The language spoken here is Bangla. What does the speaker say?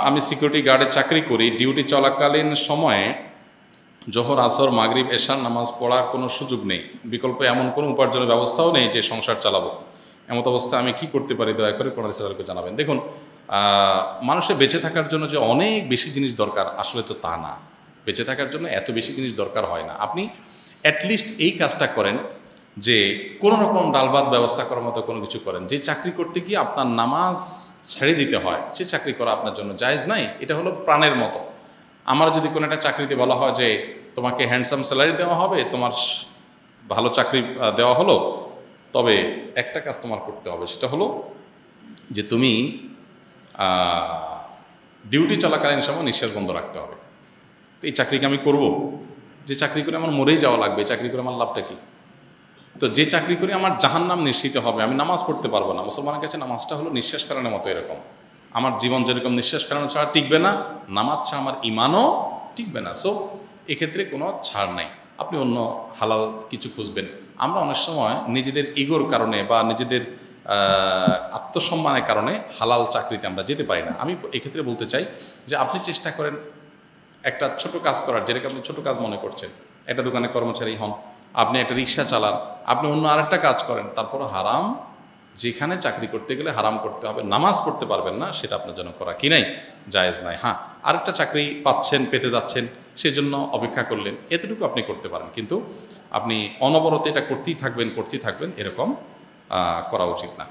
আমি সিকিউরিটি গার্ডে চাকরি করি। ডিউটি চলাকালীন সময়ে জোহর, আসর, মাগরিব, এশার নামাজ পড়ার কোনো সুযোগ নেই। বিকল্প এমন কোনো উপার্জনের ব্যবস্থাও নেই যে সংসার চালাবো। এমত অবস্থায় আমি কি করতে পারি, দয়া করে কোরআন হাদিসকে জানাবেন। দেখুন, মানুষের বেঁচে থাকার জন্য যে অনেক বেশি জিনিস দরকার, আসলে তো তা না। বেঁচে থাকার জন্য এত বেশি জিনিস দরকার হয় না। আপনি অ্যাটলিস্ট এই কাজটা করেন যে কোনো রকম ডাল ভাত ব্যবস্থা করার মতো কোনো কিছু করেন। যে চাকরি করতে গিয়ে আপনার নামাজ ছেড়ে দিতে হয়, সে চাকরি করা আপনার জন্য জায়েজ নাই। এটা হলো প্রাণের মতো। আমার যদি কোনো একটা চাকরিতে বলা হয় যে তোমাকে হ্যান্ডসাম স্যালারি দেওয়া হবে, তোমার ভালো চাকরি দেওয়া হলো, তবে একটা কাজ তোমার করতে হবে, সেটা হলো যে তুমি ডিউটি চলাকালীন সময় নিঃশ্বাস বন্ধ রাখতে হবে। তো এই চাকরিকে আমি করব? যে চাকরি করে আমার মরেই যাওয়া লাগবে, চাকরি করে আমার লাভটা কী? তো যে চাকরি করে আমার জাহান্নাম নিশ্চিত হবে, আমি নামাজ পড়তে পারবো না। মুসলমানের কাছে নামাজটা হলো নিঃশ্বাস ফেরানোর মতো। এরকম আমার জীবন যেরকম নিঃশ্বাস ফেরানো ছাড়া টিকবে না, নামাজ ছাড়া আমার ইমানও টিকবে না। সো এক্ষেত্রে কোনো ছাড় নাই, আপনি অন্য হালাল কিছু খুঁজবেন। আমরা অনেক সময় নিজেদের ইগোর কারণে বা নিজেদের আত্মসম্মানের কারণে হালাল চাকরিতে আমরা যেতে পারি না। আমি এক্ষেত্রে বলতে চাই যে আপনি চেষ্টা করেন একটা ছোট কাজ করার, যেটাকে আপনি ছোট কাজ মনে করছেন। একটা দোকানে কর্মচারী হন, আপনি একটা রিক্সা চালান, আপনি অন্য আরেকটা কাজ করেন, তারপরও হারাম, যেখানে চাকরি করতে গেলে হারাম করতে হবে, নামাজ পড়তে পারবেন না, সেটা আপনার জন্য করা কি নাই, জায়েজ নাই। হ্যাঁ, আরেকটা চাকরি পাচ্ছেন, পেতে যাচ্ছেন, সেজন্য অপেক্ষা করলেন, এতটুকু আপনি করতে পারেন। কিন্তু আপনি অনবরত এটা করতেই থাকবেন এরকম করা উচিত না।